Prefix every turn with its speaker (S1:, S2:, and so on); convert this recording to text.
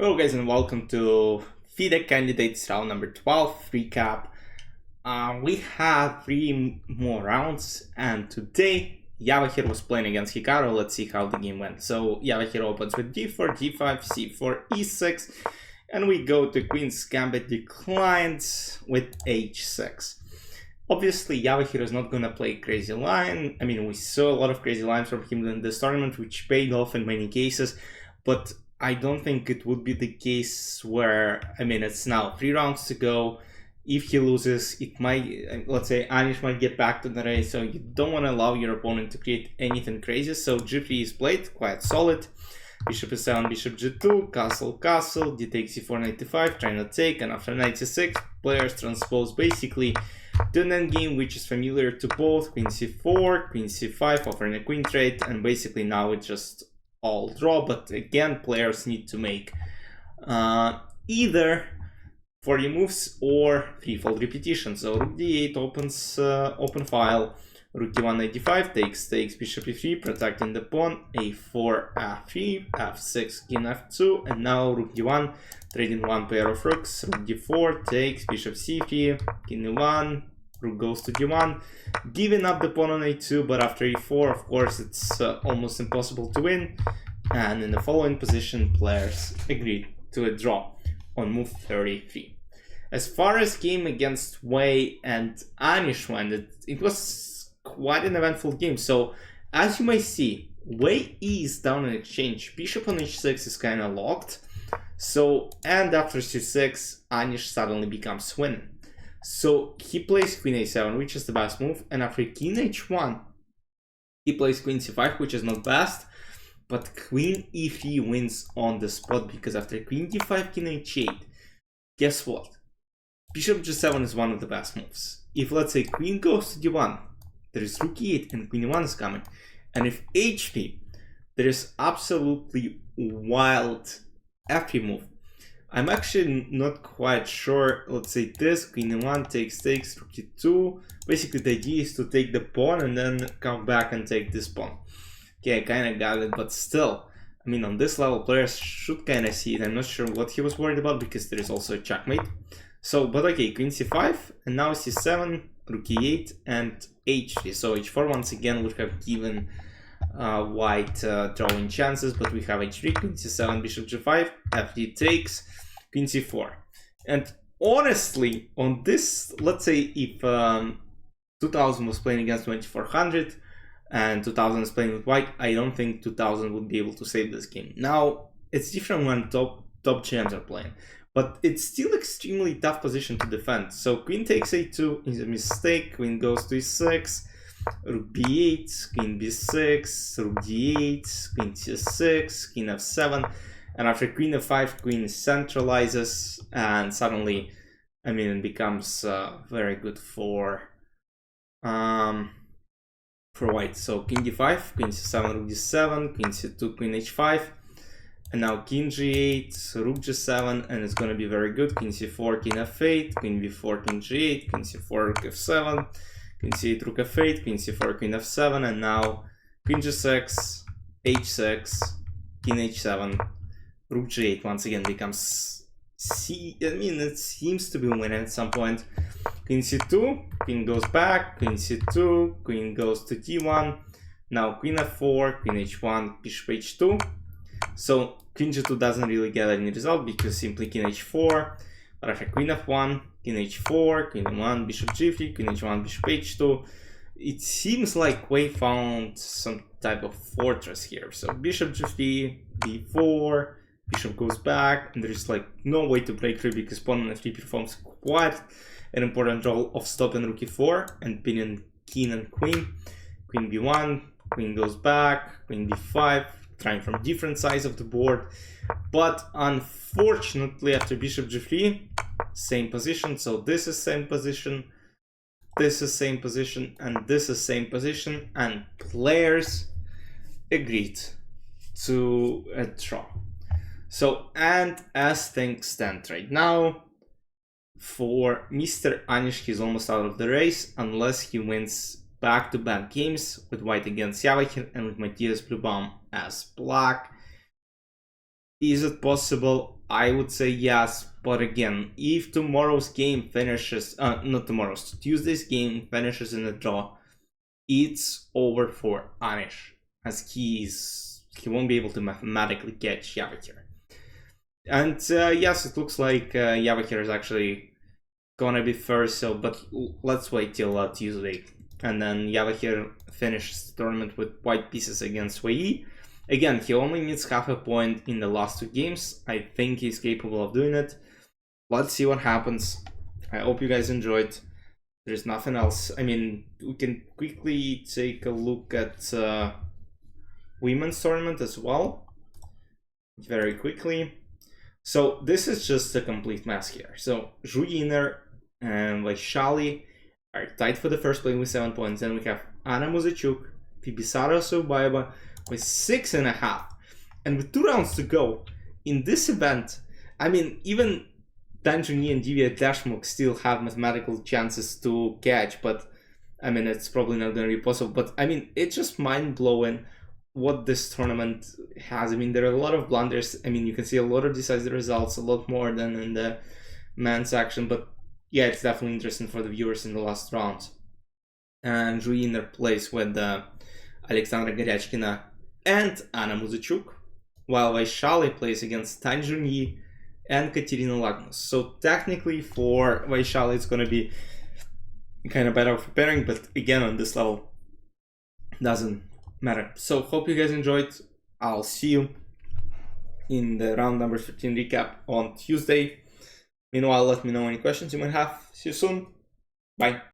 S1: Hello guys and welcome to FIDE Candidates round number 12 recap. We have 3 more rounds and today Javokhir was playing against Hikaru. Let's see how the game went. So Javokhir opens with d4, d5, c4, e6 and we go to Queen's Gambit declined with h6. Obviously Javokhir is not gonna play crazy line. I mean, we saw a lot of crazy lines from him in this tournament which paid off in many cases, but I don't think it would be the case where, I mean, it's now 3 rounds to go. If he loses, it might, let's say, Anish might get back to the race, so you don't want to allow your opponent to create anything crazy. So g3 is played, quite solid. Bishop e7, bishop g2, castle, castle, d takes c4, knight e5, trying to take, and after knight c6, players transpose basically to an endgame which is familiar to both, queen c4, queen c5, offering a queen trade, and basically now it's just all draw. But again, players need to make either 40 moves or threefold repetition. So rook d8 opens open file, rook d1, knight d5 takes bishop e3 protecting the pawn, a4 f3 f6 king f2, and now rook d1 trading one pair of rooks, rook d4 takes bishop c3 king e1, rook goes to d1, giving up the pawn on a2, but after e4 of course it's almost impossible to win, and in the following position players agreed to a draw on move 33. As far as game against Wei and Anish went, it was quite an eventful game. So as you may see, Wei is down in exchange, bishop on h6 is kind of locked, so and after c6 Anish suddenly becomes winning. So he plays queen a7, which is the best move, and after king h1 he plays queen c5, which is not best, but queen e3 wins on the spot, because after queen d5, king h8, guess what? Bishop g7 is one of the best moves. If let's say queen goes to d1, there is rook e8 and queen e1 is coming, and if h3, there is absolutely wild f3 move. I'm actually not quite sure. Let's say this, queen e1 takes, rook e2. Basically the idea is to take the pawn and then come back and take this pawn. Okay, I kind of got it, but still, I mean, on this level players should kind of see it. I'm not sure what he was worried about, because there is also a checkmate. So, but okay, queen c5, and now c7, rook e8, and h3. So h4 once again would have given white drawing chances, but we have h3, queen c7, bishop g5, f3 takes, queen c4. And honestly, on this, let's say if 2000 was playing against 2400 and 2000 is playing with white, I don't think 2000 would be able to save this game. Now it's different when top champs are playing, but it's still extremely tough position to defend. So queen takes a2 is a mistake, queen goes to e6, rook b8, queen b6, rook d8, queen c6, king f7, and after queen f5, queen centralizes, and suddenly, I mean, it becomes very good for white. So king d5, queen c7, rook d7, queen c2, queen h5, and now king g8, rook g7, and it's gonna be very good. King c4, king f8, queen b4, king g8, king c4, rook f7, queen c8, rook f8, queen c4, queen f7, and now queen g6, h6, king h7, rook g8 once again becomes I mean, it seems to be winning at some point. Queen c2, queen goes back, queen c2, queen goes to d1, now queen f4, queen h1, bishop h2. So queen g2 doesn't really get any result, because simply king h4, but after queen f1, king h4, queen e1, bishop g3, queen h1, bishop h2. It seems like Wei found some type of fortress here. So bishop g3, b4, bishop goes back, and there's like no way to break through, because pawn on f3 performs quite an important role of stopping rook e4 and pinning king and queen. Queen b1, queen goes back, queen b5, trying from different sides of the board, but unfortunately after bishop g3, same position. So this is same position, this is same position, and this is same position, and players agreed to a draw. So, and as things stand right now, for Mr. Anish, he's almost out of the race unless he wins back-to-back games with white against Javokhir and with Matthias Blubaum as black. Is it possible? I would say yes, but again, if tomorrow's game finishes, not tomorrow's, Tuesday's game finishes in a draw, it's over for Anish, as he won't be able to mathematically catch Javokhir. And yes, it looks like Javokhir is actually gonna be first, so but let's wait till Tuesday. And then Javokhir finishes the tournament with white pieces against Wei. Again, he only needs half a point in the last 2 games. I think he's capable of doing it. Let's see what happens. I hope you guys enjoyed. There's nothing else. I mean, we can quickly take a look at women's tournament as well. Very quickly. So this is just a complete mess here. So Zhu Yiner and Vaishali are tied for the first place with 7 points. Then we have Anna Muzachuk, Pibisara Subaiba with 6.5. And with 2 rounds to go, in this event, I mean, even Tanjuni and Divya Dashmukh still have mathematical chances to catch, but I mean, it's probably not going to be possible. But I mean, it's just mind-blowing what this tournament has. I mean, there are a lot of blunders. I mean, you can see a lot of decisive results, a lot more than in the men's action, but yeah, it's definitely interesting for the viewers in the last round. And Zhu Yiner plays with Alexandra Goryachkina and Anna Muzachuk, while Vaishali plays against Tanjuni and Katerina Lagnus. So technically for Vaishali it's going to be kind of better for pairing, but again on this level doesn't matter. So hope you guys enjoyed. I'll see you in the round number 15 recap on Tuesday. Meanwhile, let me know any questions you might have. See you soon. Bye.